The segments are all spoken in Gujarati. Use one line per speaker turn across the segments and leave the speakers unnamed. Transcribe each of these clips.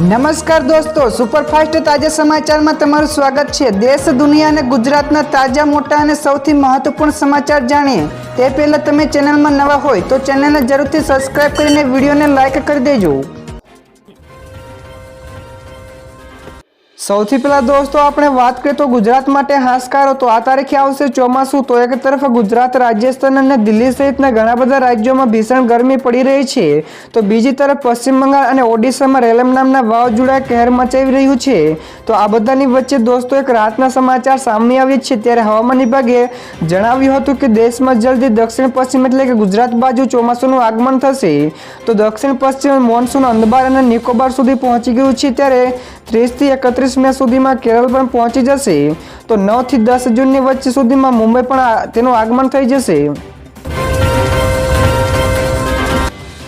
નમસ્કાર દોસ્તો, સુપરફાસ્ટ તાજા સમાચારમાં તમારું સ્વાગત છે। દેશ, દુનિયા અને ગુજરાતના તાજા, મોટા અને સૌથી મહત્વપૂર્ણ સમાચાર જાણીએ તે પહેલા તમે ચેનલમાં નવા હોય તો ચેનલને જરૂરથી સબસ્ક્રાઇબ કરીને વિડીયોને લાઇક કરી દેજો। સૌથી પહેલા દોસ્તો આપણે વાત કરીએ તો ગુજરાત માટે હાશકારો। તો આ તારીખે આવશે ચોમાસું। તો એક તરફ ગુજરાત, રાજસ્થાન અને દિલ્હી સહિતના ઘણા બધા રાજ્યોમાં ભીષણ ગરમી પડી રહી છે, તો બીજી તરફ પશ્ચિમ બંગાળ અને ઓડિશામાં રેલમ નામના વાવાઝોડાએ કહેર મચાવી રહ્યું છે। તો આ બધાની વચ્ચે દોસ્તો એક રાહતના સમાચાર સામે આવ્યા છે। ત્યારે હવામાન વિભાગે જણાવ્યું હતું કે દેશમાં જલ્દી દક્ષિણ પશ્ચિમ એટલે કે ગુજરાત બાજુ ચોમાસુનું આગમન થશે। તો દક્ષિણ પશ્ચિમ મોનસૂન અંદમાન અને નિકોબાર સુધી પહોંચી ગયું છે, ત્યારે 30 થી 31 મે સુધીમાં કેરળ પણ પહોંચી જશે। તો 9 થી 10 જૂનની વચ્ચે સુધીમાં મુંબઈ પણ તેનું આગમન થઈ જશે।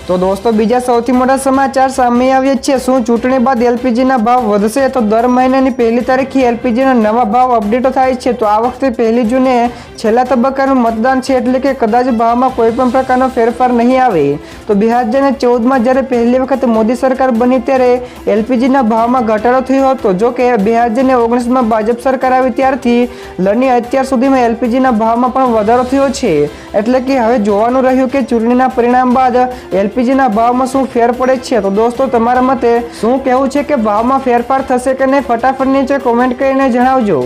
તો દોસ્તો બીજા સૌથી મોટા સમાચાર સામે આવ્યા છે। શું ચૂંટણી બાદ એલપીજીના ભાવ વધશે? તો દર મહિનાની 1 તારીખે એલપીજીના નવા ભાવ અપડેટ થાય છે। તો આ વખતે 1 જૂને છેલ્લા તબક્કાનું મતદાન છે, એટલે કે કદાચ ભાવમાં કોઈ પણ પ્રકારનો ફેરફાર નહીં આવે। તો 2014માં જ્યારે પહેલી વખત મોદી સરકાર બની ત્યારે એલપીજીના ભાવમાં ઘટાડો થયો હતો। જો કે 2019માં ભાજપ સરકાર આવી ત્યારથી લઈને અત્યાર સુધીમાં એલપીજીના ભાવમાં પણ વધારો થયો છે। એટલે કે હવે જોવાનું રહ્યું કે ચૂંટણીના પરિણામ બાદ એલપીજીના ભાવમાં શું ફેર પડે છે। તો દોસ્તો તમારા મતે શું કહેવું છે કે ભાવમાં ફેરફાર થશે કે નહીં? ફટાફટ નીચે કોમેન્ટ કરીને જણાવજો।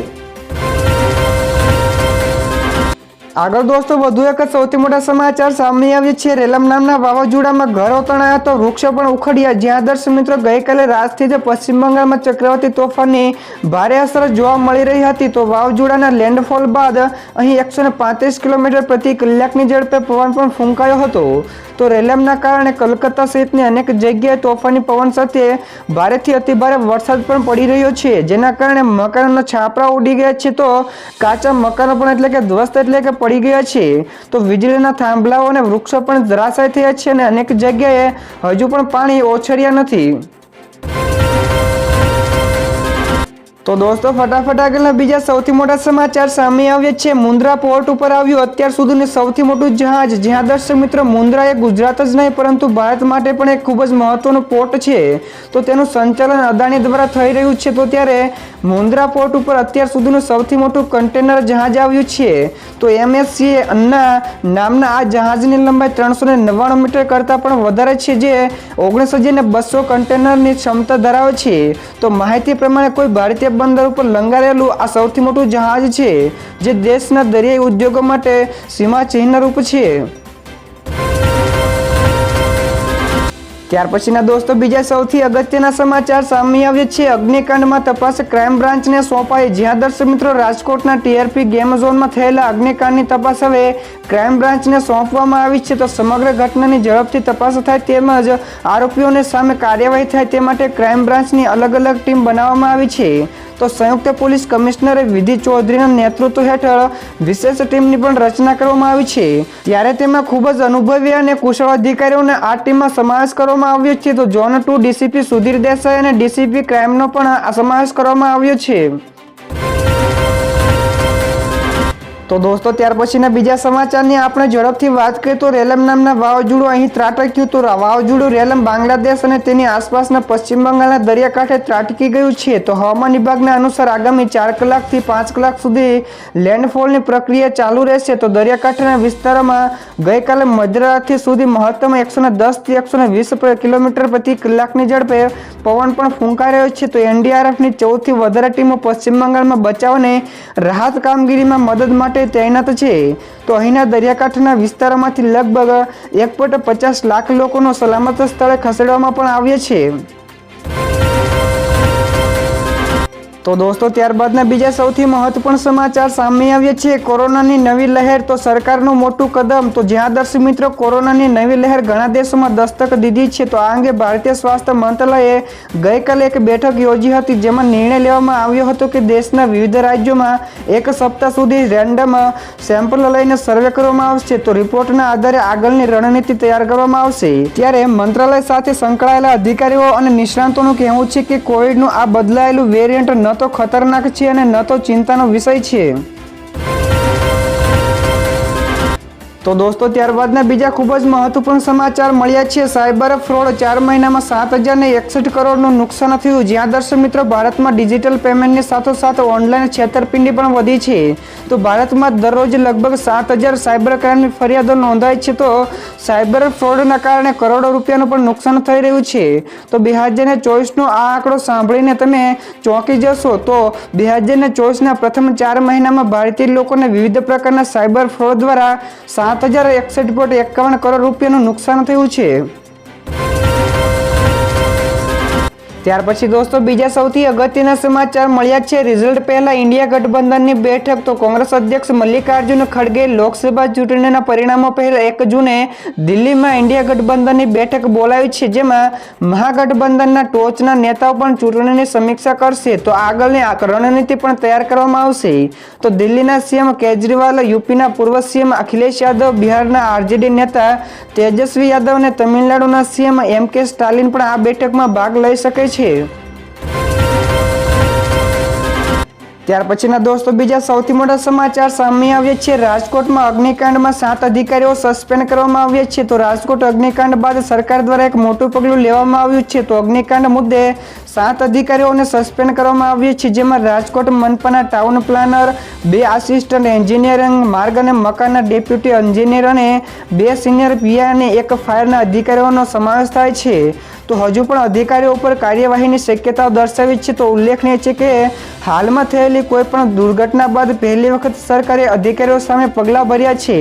આગળ દોસ્તો વધુ એક સૌથી મોટા સમાચાર સામે આવ્યા છે। રેલમ નામના વાવાઝોડામાં ઘરો તણાયા તો વૃક્ષો પણ ઉખડ્યા। જ્યાં દર્શક મિત્રો ગઈકાલે રાતથી જ પશ્ચિમ બંગાળમાં ચક્રવાતી તોફાનની ભારે અસર જોવા મળી રહી હતી। તો વાવાઝોડાના લેન્ડફોલ બાદ અહીં 135 કિલોમીટર પ્રતિ કલાકની ઝડપે પવન પણ ફૂંકાયો હતો। તો રેલમના કારણે કલકત્તા સહિતની અનેક જગ્યાએ તોફાની પવન સાથે ભારેથી અતિભારે વરસાદ પણ પડી રહ્યો છે, જેના કારણે મકાનોના છાપરા ઉડી ગયા છે, તો કાચા મકાનો પણ એટલે કે ધ્વસ્ત એટલે કે પડી ગયા છે। તો વીજળીના થાંભલાઓ અને વૃક્ષો પણ ધરાશાય થયા છે અને અનેક જગ્યાએ હજુ પણ પાણી ઓસર્યા નથી। તો દોસ્તો ફટાફટ આગળના બીજા સૌથી મોટા સમાચાર સામે આવ્યા છે। મુન્દ્રા પોર્ટ ઉપર આવ્યું અત્યાર સુધીનું સૌથી મોટું જહાજ। જ્યાં દર્શક મિત્રો મુન્દ્રા એ ગુજરાત જ નહીં પરંતુ ભારત માટે પણ એક ખૂબ જ મહત્વનું પોર્ટ છે, તો તેનું સંચાલન અદાણી દ્વારા થઈ રહ્યું છે। તો ત્યારે મુન્દ્રા પોર્ટ ઉપર અત્યાર સુધીનું સૌથી મોટું કન્ટેનર જહાજ આવ્યું છે। તો MSC અન્ના નામના આ જહાજની લંબાઈ 399 મીટર કરતાં પણ વધારે છે, જે 19,200 કન્ટેનરની ક્ષમતા ધરાવે છે। તો માહિતી પ્રમાણે કોઈ ભારતીય બંદર ઉપર લંગારેલું આ સૌથી મોટું જહાજ છે, જે દેશના દરિયાઈ ઉદ્યોગો માટે સીમા ચિહ્નરૂપ છે। ત્યાર પછીના દોસ્તો બીજા સૌથી અગત્યના સમાચાર સામે આવ્યા છે। અગ્નિકાંડમાં તપાસ ક્રાઇમ બ્રાન્ચને સોંપાઈ। જ્યાં દર્શક મિત્રો રાજકોટના TRP ગેમ ઝોનમાં થયેલા અગ્નિકાંડની તપાસ હવે ક્રાઇમ બ્રાન્ચને સોંપવામાં આવી છે। તો સમગ્ર ઘટનાની ઝડપથી તપાસ થાય તેમજ આરોપીઓને સામે કાર્યવાહી થાય તે માટે ક્રાઇમ બ્રાન્ચની અલગ અલગ ટીમ બનાવવામાં આવી છે। તો સંયુક્ત પોલીસ કમિશનરે વિધિ ચૌધરીના નેતૃત્વ હેઠળ વિશેષ ટીમની પણ રચના કરવામાં આવી છે। ત્યારે તેમાં ખૂબ જ અનુભવી અને કુશળ અધિકારીઓને આ ટીમમાં સમાવેશ કરવામાં આવ્યો છે। તો ઝોન 2 ડીસીપી સુધીર દેસાઈ અને ડીસીપી ક્રાઇમનો પણ સમાવેશ કરવામાં આવ્યો છે। તો દોસ્તો ત્યાર પછીના બીજા સમાચારની આપણે ઝડપથી વાત કરીએ તો રેલમ નામના વાવાઝોડું અહીં ત્રાટક્યું। તો વાવાઝોડું રેલમ બાંગ્લાદેશ અને તેની આસપાસના પશ્ચિમ બંગાળના દરિયાકાંઠે ત્રાટકી ગયું છે। તો હવામાન વિભાગના અનુસાર આગામી 4 કલાકથી 5 કલાક સુધી લેન્ડફોલની પ્રક્રિયા ચાલુ રહેશે। તો દરિયાકાંઠાના વિસ્તારોમાં ગઈકાલે મધરાત્રી સુધી મહત્તમ 110 થી 120 કિલોમીટર પ્રતિ કલાકની ઝડપે પવન પણ ફૂંકાઈ રહ્યો છે। તો NDRFની 14 થી વધારે ટીમો પશ્ચિમ બંગાળમાં બચાવ અને રાહત કામગીરીમાં મદદ માટે તૈનાત છે। તો અહીંના દરિયાકાંઠાના વિસ્તારોમાંથી લગભગ 1.50 લાખ લોકોનો સલામત સ્થળે ખસેડવામાં પણ આવ્યા છે। તો દોસ્તો ત્યારબાદના બીજા સૌથી મહત્વપૂર્ણ સમાચાર સામે આવ્યા છે। કોરોનાની નવી લહેર, તો સરકારનું મોટું કદમ। તો જ્યાં દર્શક મિત્રો કોરોનાની નવી લહેર ઘણા દેશોમાં દસ્તક દીધી છે, તો આ અંગે ભારતીય સ્વાસ્થ્ય મંત્રાલયે ગઈકાલે એક બેઠક યોજી હતી, જેમાં નિર્ણય લેવામાં આવ્યો હતો કે દેશના વિવિધ રાજ્યોમાં એક સપ્તાહ સુધી રેન્ડમ સેમ્પલ લઈને સર્વે કરવામાં આવશે। તો રિપોર્ટના આધારે આગળની રણનીતિ તૈયાર કરવામાં આવશે। ત્યારે મંત્રાલય સાથે સંકળાયેલા અધિકારીઓ અને નિષ્ણાતોનું કહેવું છે કે કોવિડનું આ બદલાયેલું વેરિયન્ટ ન તો ખતરનાક છે અને ન તો ચિંતાનો વિષય છે। તો દોસ્તો ત્યારબાદના બીજા ખૂબ જ મહત્વપૂર્ણ સમાચાર મળ્યા છે. સાયબર ફ્રોડ 4 મહિનામાં 7,061 કરોડનું નુકસાન થયું. જ્યાં દર્શક મિત્રો ભારતમાં ડિજિટલ પેમેન્ટની સાથોસાથ ઓનલાઈન છેતરપિંડી પણ વધી છે. તો ભારતમાં દરરોજ લગભગ 7,000 સાયબર ક્રાઇમની ફરિયાદો નોંધાય છે. તો સાયબર ફ્રોડના કારણે કરોડો રૂપિયાનું પણ નુકસાન થઈ રહ્યું છે. તો 2024નો આ આંકડો સાંભળીને તમે ચોંકી જશો. તો 2024ના પ્રથમ 4 મહિનામાં ભારતીય લોકોને વિવિધ પ્રકારના સાયબર ફ્રોડ દ્વારા 7,061.51 કરોડ રૂપિયાનું નુકસાન થયું છે. ત્યાર પછી દોસ્તો બીજા સૌથી અગત્યના સમાચાર મળ્યા છે. રિઝલ્ટ પહેલા ઇન્ડિયા ગઠબંધનની બેઠક. તો કોંગ્રેસ અધ્યક્ષ મલ્લિકાર્જુન ખડગે લોકસભા ચૂંટણીના પરિણામો પહેલા 1 જૂને દિલ્હીમાં ઇન્ડિયા ગઠબંધનની બેઠક બોલાવી છે. જેમાં મહાગઠબંધનના ટોચના નેતાઓ પણ ચૂંટણીની સમીક્ષા કરશે. તો આગળની રણનીતિ પણ તૈયાર કરવામાં આવશે. તો દિલ્હીના સીએમ કેજરીવાલ, યુપીના પૂર્વ સીએમ અખિલેશ યાદવ, બિહારના આરજેડી નેતા તેજસ્વી યાદવ અને તમિલનાડુના સીએમ એમ.કે. સ્ટાલિન પણ આ બેઠકમાં ભાગ લઈ શકે છે. ત્યાર પછીના દોસ્તો બીજા સૌથી મોટા સમાચાર સામે આવ્યા છે. રાજકોટમાં અગ્નિકાંડમાં 7 અધિકારીઓ સસ્પેન્ડ કરવામાં આવ્યા છે. તો રાજકોટ અગ્નિકાંડ બાદ સરકાર દ્વારા એક મોટું પગલું લેવામાં આવ્યું છે. તો અગ્નિકાંડ મુદ્દે 7 અધિકારીઓને સસ્પેન્ડ કરવામાં આવ્યા છે. જેમાં રાજકોટ મનપાના ટાઉન પ્લાનર, 2 આસિસ્ટન્ટ એન્જિનિયરિંગ, માર્ગ અને મકાનના ડેપ્યુટી એન્જિનિયર અને 2 સિનિયર પીઆઈ અને 1 ફાયરના અધિકારીઓનો સમાવેશ થાય છે. તો હજુ પણ અધિકારીઓ ઉપર કાર્યવાહીની શક્યતાઓ દર્શાવી છે. તો ઉલ્લેખનીય છે કે હાલમાં થયેલી કોઈ પણ દુર્ઘટના બાદ પહેલી વખત સરકારે અધિકારીઓ સામે પગલાં ભર્યા છે.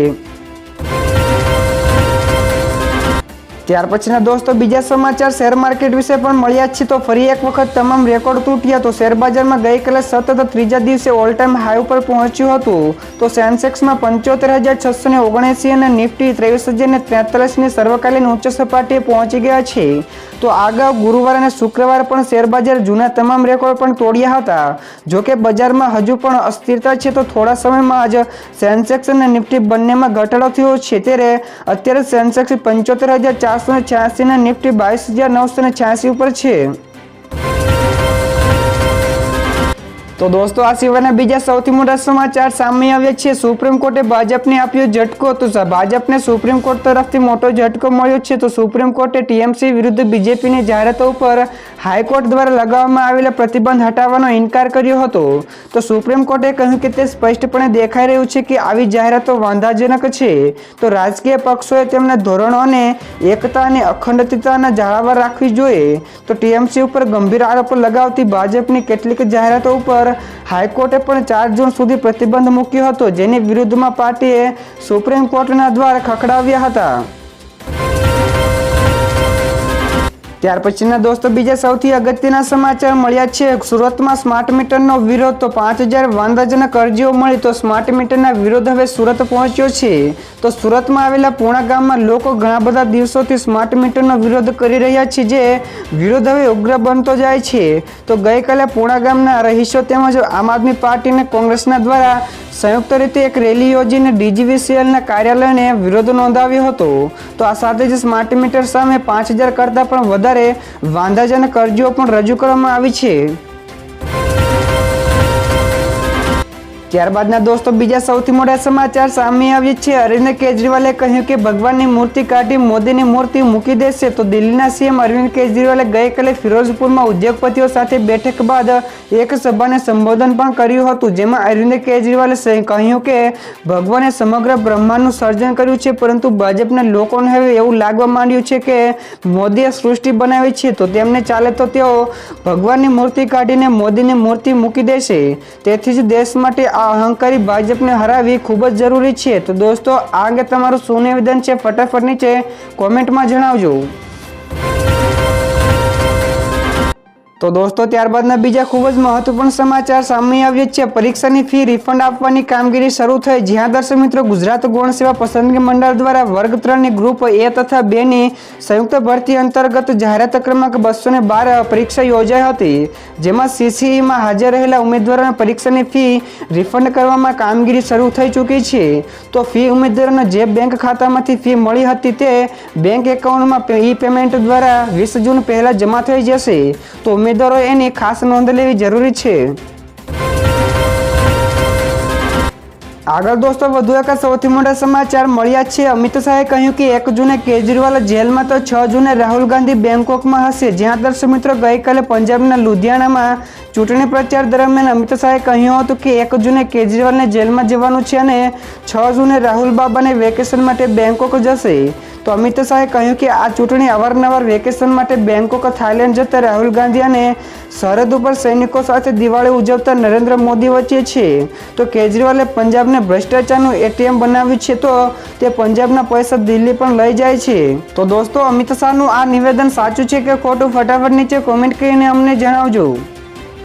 ત્યાર પછીના દોસ્તો બીજા સમાચાર શેર માર્કેટ વિશે પણ મળ્યા છે. તો ફરી એક વખત તમામ રેકોર્ડ તૂટ્યા. તો શેરબજારમાં ગઈકાલે સતત ત્રીજા દિવસે ઓલ ટાઈમ હાઈ ઉપર પહોંચ્યું હતું. તો સેન્સેક્સમાં 75,679 અને નિફ્ટી 23,043ની સર્વકાલીન ઉચ્ચ સપાટીએ પહોંચી ગયા છે. તો અગાઉ ગુરુવાર અને શુક્રવાર પણ શેરબજાર જૂના તમામ રેકોર્ડ પણ તોડ્યા હતા. જોકે બજારમાં હજુ પણ અસ્થિરતા છે. તો થોડા સમયમાં જ સેન્સેક્સ અને નિફ્ટી બંનેમાં ઘટાડો થયો છે. ત્યારે અત્યારે સેન્સેક્સ 75,486 અને નિફ્ટી 22,986 ઉપર છે. તો દોસ્તો આ સિવાયના બીજા સૌથી મોટા સમાચાર સામે આવ્યા છે. સુપ્રીમ કોર્ટે ભાજપને આપ્યો ઝટકો. તો ભાજપને સુપ્રીમ કોર્ટ તરફથી મોટો ઝટકો મળ્યો છે. તો સુપ્રીમ કોર્ટે ટીએમસી વિરુદ્ધ બીજેપીની જાહેરાતો ઉપર હાઈકોર્ટ દ્વારા લગાવવામાં આવેલા પ્રતિબંધ હટાવવાનો ઇનકાર કર્યો હતો. તો સુપ્રીમ કોર્ટે કહ્યું કે તે સ્પષ્ટપણે દેખાઈ રહ્યું છે કે આવી જાહેરાતો વાંધાજનક છે. તો રાજકીય પક્ષોએ તેમના ધોરણો અને એકતા અને અખંડિતતાને જાળવવા રાખવી જોઈએ. તો ટીએમસી ઉપર ગંભીર આરોપો લગાવતી ભાજપની કેટલીક જાહેરાતો ઉપર હાઈકોર્ટે પણ 4 જૂન સુધી પ્રતિબંધ મૂક્યો હતો. જેની વિરુદ્ધમાં પાર્ટીએ સુપ્રીમ કોર્ટના દ્વાર ખખડાવ્યા હતા. ત્યાર પછીના દોસ્તો બીજા સૌથી અગત્યના સમાચાર મળ્યા છે. સુરતમાં સ્માર્ટ મીટરનો વિરોધ. તો 5,000 વાંધાજનક અરજીઓ મળી. તો સ્માર્ટ મીટરના વિરોધ હવે સુરત પહોંચ્યો છે. તો સુરતમાં આવેલા પૂણા ગામમાં લોકો ઘણા બધા દિવસોથી સ્માર્ટ મીટરનો વિરોધ કરી રહ્યા છે. જે વિરોધ હવે ઉગ્ર બનતો જાય છે. તો ગઈકાલે પૂણા ગામના રહીશો તેમજ આમ આદમી પાર્ટી અને કોંગ્રેસના દ્વારા સંયુક્ત રીતે એક રેલી યોજીને ડીજીવીસીએલના કાર્યાલયને વિરોધ નોંધાવ્યો હતો. તો આ સાથે જ સ્માર્ટ મીટર સામે 5,000 કરતાં પણ વધારે વાંધાજનક અરજીઓ પણ રજૂ કરવામાં આવી છે. ત્યારબાદના દોસ્તો બીજા સૌથી મોટા સમાચાર સામે આવ્યા છે. અરવિંદ કેજરીવાલે કહ્યું કે ભગવાનની મૂર્તિ કાઢી મોદીની મૂર્તિ મૂકી દેશે. તો દિલ્હીના સીએમ અરવિંદ કેજરીવાલે ગઈકાલે ફિરોઝપુરમાં ઉદ્યોગપતિઓ સાથે બેઠક બાદ એક સભાને સંબોધન પણ કર્યું હતું. જેમાં અરવિંદ કેજરીવાલે કહ્યું કે ભગવાને સમગ્ર બ્રહ્માંડનું સર્જન કર્યું છે, પરંતુ ભાજપના લોકોને હવે એવું લાગવા માંડ્યું છે કે મોદીએ સૃષ્ટિ બનાવી છે. તો તેમને ચાલે તો તેઓ ભગવાનની મૂર્તિ કાઢીને મોદીની મૂર્તિ મૂકી દેશે. તેથી જ દેશ માટે આ અહંકારી ભાજપને હરાવવી ખૂબ જ જરૂરી છે. તો દોસ્તો આ અંગે તમારું શું નિવેદન છે ફટાફટ નીચે કોમેન્ટમાં જણાવજો. તો દોસ્તો ત્યારબાદના બીજા ખૂબ જ મહત્વપૂર્ણ સમાચાર સામે આવ્યા છે. પરીક્ષાની ફી રિફંડ આપવાની કામગીરી શરૂ થઈ. જ્યાં દર્શક મિત્રો ગુજરાત ગૌણ સેવા પસંદગી મંડળ દ્વારા વર્ગ 3ની ગ્રુપ A તથા 2ની સંયુક્ત ભરતી અંતર્ગત જાહેરાત ક્રમાંક 212 પરીક્ષા યોજાઈ હતી. જેમાં CCEમાં હાજર રહેલા ઉમેદવારોને પરીક્ષાની ફી રિફંડ કરવામાં કામગીરી શરૂ થઈ ચૂકી છે. તો ફી ઉમેદવારોને જે બેંક ખાતામાંથી ફી મળી હતી તે બેંક એકાઉન્ટમાં પેમેન્ટ દ્વારા 20 જૂન પહેલા જમા થઈ જશે. તો ઉમેદવારો એની ખાસ નોંધ લેવી જરૂરી છે. આગળ દોસ્તો વધુ એક સૌથી મોટા સમાચાર મળ્યા છે. અમિત શાહે કહ્યું કે 1 જૂને કેજરીવાલ જેલમાં તો 6 જૂને રાહુલ ગાંધી બેંકોકમાં હશે. જ્યાં દર્શક મિત્રો ગઈકાલે પંજાબના લુધિયાણામાં ચૂંટણી પ્રચાર દરમિયાન અમિત શાહે કહ્યું હતું કે 1 જૂને કેજરીવાલને જેલમાં જવાનું છે અને 6 જૂને રાહુલ બાબાને વેકેશન માટે બેંકોક જશે. તો અમિત શાહે કહ્યું કે આ ચૂંટણી અવારનવાર વેકેશન માટે બેંકોક થાઇલેન્ડ જતા રાહુલ ગાંધી અને સરહદ ઉપર સૈનિકો સાથે દિવાળી ઉજવતા નરેન્દ્ર મોદી વચ્ચે છે. તો કેજરીવાલે પંજાબને ભ્રષ્ટાચારનું એટીએમ બનાવ્યું છે, તો તે પંજાબના પૈસા દિલ્હી પણ લઈ જાય છે. તો દોસ્તો અમિત શાહનું આ નિવેદન સાચું છે કે ખોટું, ફટાફટ નીચે કોમેન્ટ કરીને અમને જણાવજો.